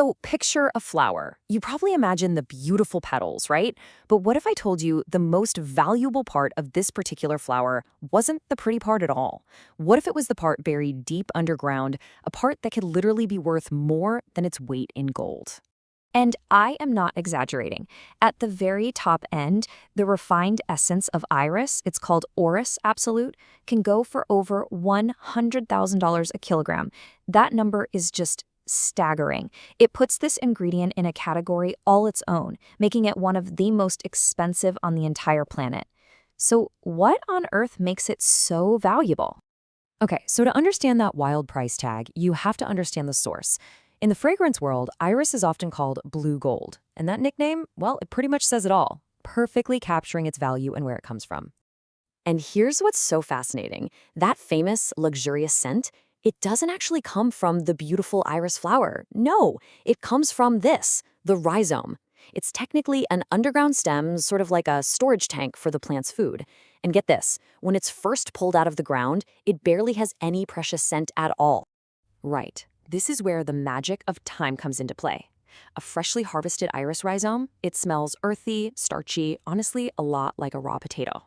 So picture a flower. You probably imagine the beautiful petals, right? But what if I told you the most valuable part of this particular flower wasn't the pretty part at all? What if it was the part buried deep underground, a part that could literally be worth more than its weight in gold? And I am not exaggerating. At the very top end, the refined essence of iris, it's called Orris Absolute, can go for over $100,000 a kilogram. That number is just staggering. It puts this ingredient in a category all its own, making it one of the most expensive on the entire planet. So what on earth makes it so valuable? Okay, so to understand that wild price tag, you have to understand the source. In the fragrance world, iris is often called blue gold, and that nickname, well, it pretty much says it all, perfectly capturing its value and where it comes from. And here's what's so fascinating. That famous, luxurious scent, it doesn't actually come from the beautiful iris flower. No, it comes from this, the rhizome. It's technically an underground stem, sort of like a storage tank for the plant's food. And get this, when it's first pulled out of the ground, it barely has any precious scent at all. Right. This is where the magic of time comes into play. A freshly harvested iris rhizome, it smells earthy, starchy, honestly a lot like a raw potato.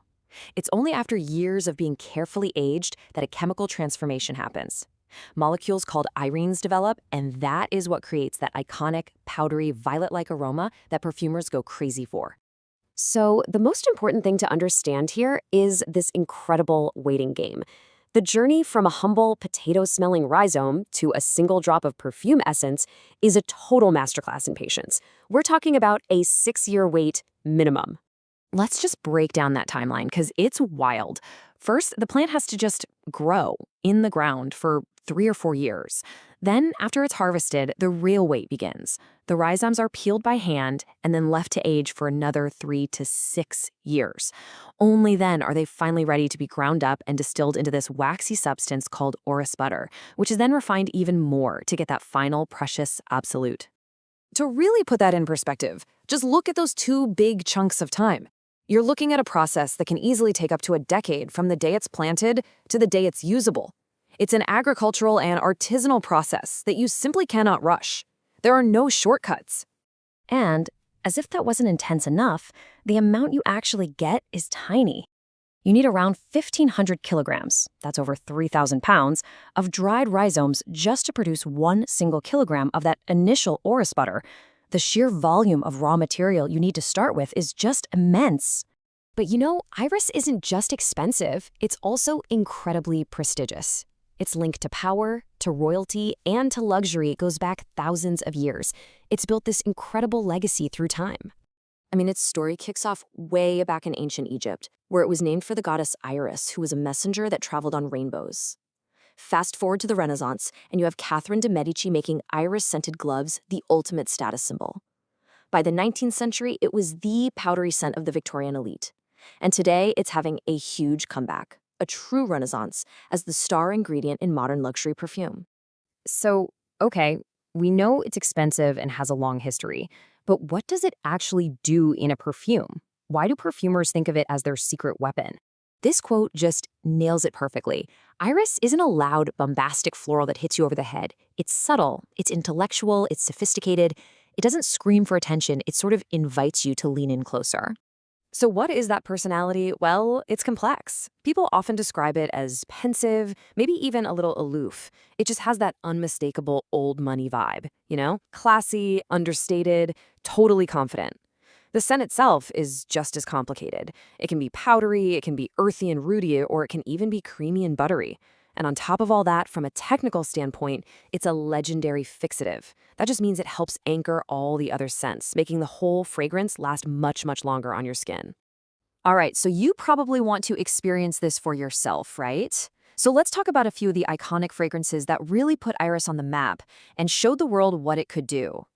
It's only after years of being carefully aged that a chemical transformation happens. Molecules called irines develop, and that is what creates that iconic, powdery, violet-like aroma that perfumers go crazy for. So the most important thing to understand here is this incredible waiting game. The journey from a humble, potato-smelling rhizome to a single drop of perfume essence is a total masterclass in patience. We're talking about a 6-year wait minimum. Let's just break down that timeline because it's wild. First, the plant has to just grow in the ground for 3 or 4 years. Then, after it's harvested, the real wait begins. The rhizomes are peeled by hand and then left to age for another 3 to 6 years. Only then are they finally ready to be ground up and distilled into this waxy substance called orris butter, which is then refined even more to get that final precious absolute. To really put that in perspective, just look at those 2 big chunks of time. You're looking at a process that can easily take up to a decade from the day it's planted to the day it's usable. It's an agricultural and artisanal process that you simply cannot rush. There are no shortcuts. And, as if that wasn't intense enough, the amount you actually get is tiny. You need around 1,500 kilograms, that's over 3,000 pounds, of dried rhizomes just to produce 1 single kilogram of that initial orris butter. The sheer volume of raw material you need to start with is just immense. But you know, iris isn't just expensive, it's also incredibly prestigious. It's linked to power, to royalty, and to luxury. It goes back thousands of years. It's built this incredible legacy through time. I mean, its story kicks off way back in ancient Egypt, where it was named for the goddess Iris, who was a messenger that traveled on rainbows. Fast forward to the Renaissance, and you have Catherine de' Medici making iris-scented gloves the ultimate status symbol. By the 19th century, it was the powdery scent of the Victorian elite. And today, it's having a huge comeback, a true renaissance, as the star ingredient in modern luxury perfume. So, okay, we know it's expensive and has a long history, but what does it actually do in a perfume? Why do perfumers think of it as their secret weapon? This quote just nails it perfectly. Iris isn't a loud, bombastic floral that hits you over the head. It's subtle, it's intellectual, it's sophisticated. It doesn't scream for attention, it sort of invites you to lean in closer. So what is that personality? Well, it's complex. People often describe it as pensive, maybe even a little aloof. It just has that unmistakable old money vibe, you know? Classy, understated, totally confident. The scent itself is just as complicated. It can be powdery, it can be earthy and rooty, or it can even be creamy and buttery. And on top of all that, from a technical standpoint, it's a legendary fixative. That just means it helps anchor all the other scents, making the whole fragrance last much, much longer on your skin. All right, so you probably want to experience this for yourself, right? So let's talk about a few of the iconic fragrances that really put Iris on the map and showed the world what it could do.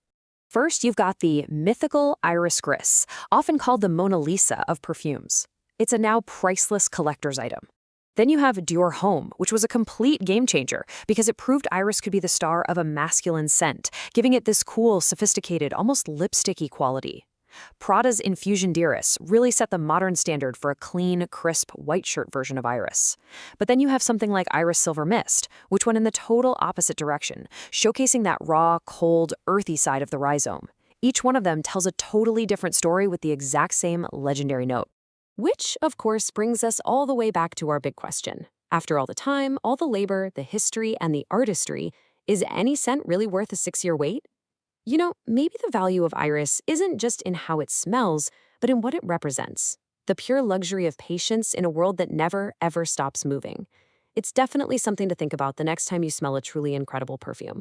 First, you've got the mythical Iris Gris, often called the Mona Lisa of perfumes. It's a now priceless collector's item. Then you have Dior Homme, which was a complete game changer because it proved Iris could be the star of a masculine scent, giving it this cool, sophisticated, almost lipsticky quality. Prada's Infusion D'iris really set the modern standard for a clean, crisp, white shirt version of Iris. But then you have something like Iris Silver Mist, which went in the total opposite direction, showcasing that raw, cold, earthy side of the rhizome. Each one of them tells a totally different story with the exact same legendary note. Which, of course, brings us all the way back to our big question. After all the time, all the labor, the history, and the artistry, is any scent really worth a 6-year wait? Maybe the value of Iris isn't just in how it smells, but in what it represents. The pure luxury of patience in a world that never, ever stops moving. It's definitely something to think about the next time you smell a truly incredible perfume.